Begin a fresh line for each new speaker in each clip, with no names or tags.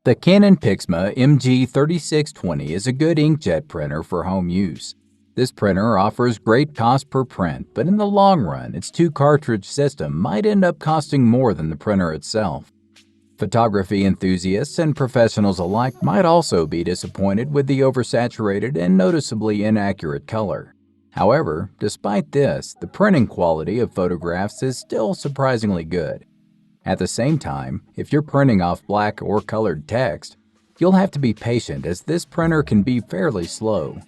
The Canon Pixma MG3620 is a good inkjet printer for home use. This printer offers great cost per print, but in the long run, its two-cartridge system might end up costing more than the printer itself. Photography enthusiasts and professionals alike might also be disappointed with the oversaturated and noticeably inaccurate color. However, despite this, the printing quality of photographs is still surprisingly good. At the same time, if you're printing off black or colored text, you'll have to be patient as this printer can be fairly slow.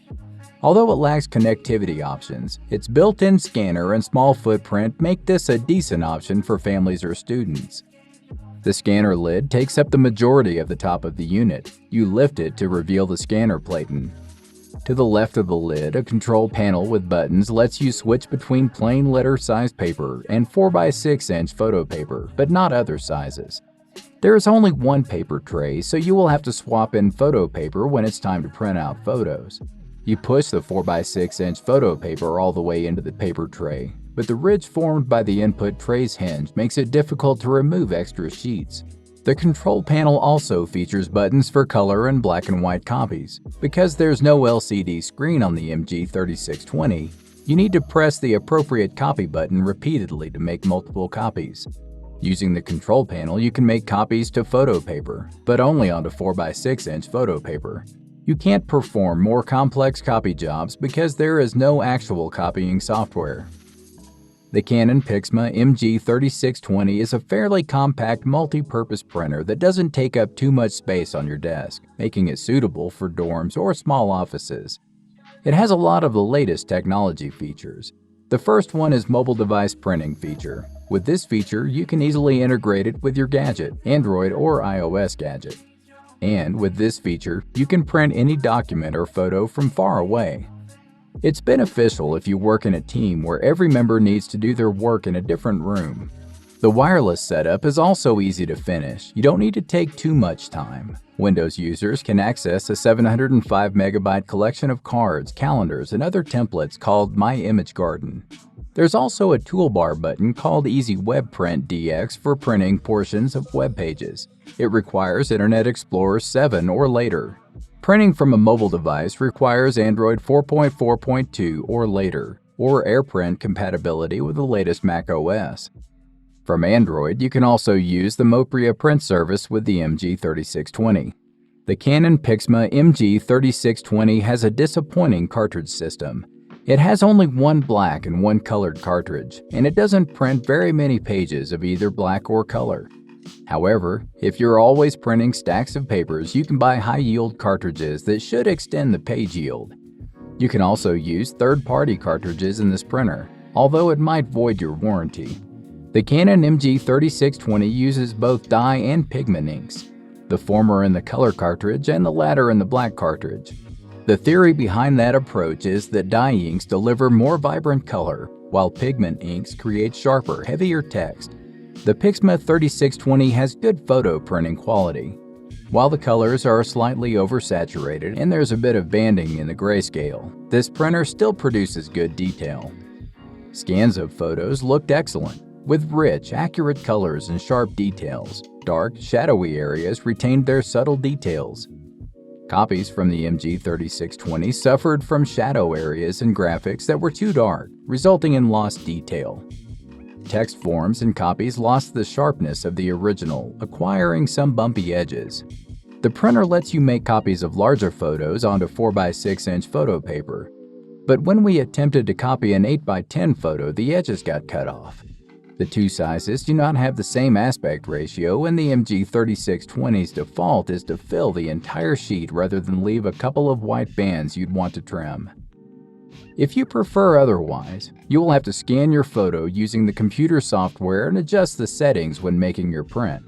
Although it lacks connectivity options, its built-in scanner and small footprint make this a decent option for families or students. The scanner lid takes up the majority of the top of the unit. You lift it to reveal the scanner platen. To the left of the lid, a control panel with buttons lets you switch between plain letter-sized paper and 4x6-inch photo paper, but not other sizes. There is only one paper tray, so you will have to swap in photo paper when it's time to print out photos. You push the 4x6-inch photo paper all the way into the paper tray, but the ridge formed by the input tray's hinge makes it difficult to remove extra sheets. The control panel also features buttons for color and black and white copies. Because there's no LCD screen on the MG3620, you need to press the appropriate copy button repeatedly to make multiple copies. Using the control panel, you can make copies to photo paper, but only onto 4x6-inch photo paper. You can't perform more complex copy jobs because there is no actual copying software. The Canon Pixma MG3620 is a fairly compact multi-purpose printer that doesn't take up too much space on your desk, making it suitable for dorms or small offices. It has a lot of the latest technology features. The first one is mobile device printing feature. With this feature, you can easily integrate it with your gadget, Android or iOS gadget. And with this feature, you can print any document or photo from far away. It's beneficial if you work in a team where every member needs to do their work in a different room. The wireless setup is also easy to finish. You don't need to take too much time. Windows users can access a 705 megabyte collection of cards, calendars, and other templates called My Image Garden. There's also a toolbar button called Easy Web Print DX for printing portions of web pages. It requires Internet Explorer 7 or later. Printing from a mobile device requires Android 4.4.2 or later, or AirPrint compatibility with the latest Mac OS. From Android, you can also use the Mopria print service with the MG3620. The Canon Pixma MG3620 has a disappointing cartridge system. It has only one black and one colored cartridge, and it doesn't print very many pages of either black or color. However, if you're always printing stacks of papers, you can buy high-yield cartridges that should extend the page yield. You can also use third-party cartridges in this printer, although it might void your warranty. The Canon MG3620 uses both dye and pigment inks, the former in the color cartridge and the latter in the black cartridge. The theory behind that approach is that dye inks deliver more vibrant color, while pigment inks create sharper, heavier text. The Pixma 3620 has good photo printing quality. While the colors are slightly oversaturated and there's a bit of banding in the grayscale, this printer still produces good detail. Scans of photos looked excellent, with rich, accurate colors and sharp details. Dark, shadowy areas retained their subtle details. Copies from the MG3620 suffered from shadow areas and graphics that were too dark, resulting in lost detail. Text forms and copies lost the sharpness of the original, acquiring some bumpy edges. The printer lets you make copies of larger photos onto 4x6-inch photo paper, but when we attempted to copy an 8x10 photo, the edges got cut off. The two sizes do not have the same aspect ratio, and the MG3620's default is to fill the entire sheet rather than leave a couple of white bands you'd want to trim. If you prefer otherwise, you will have to scan your photo using the computer software and adjust the settings when making your print.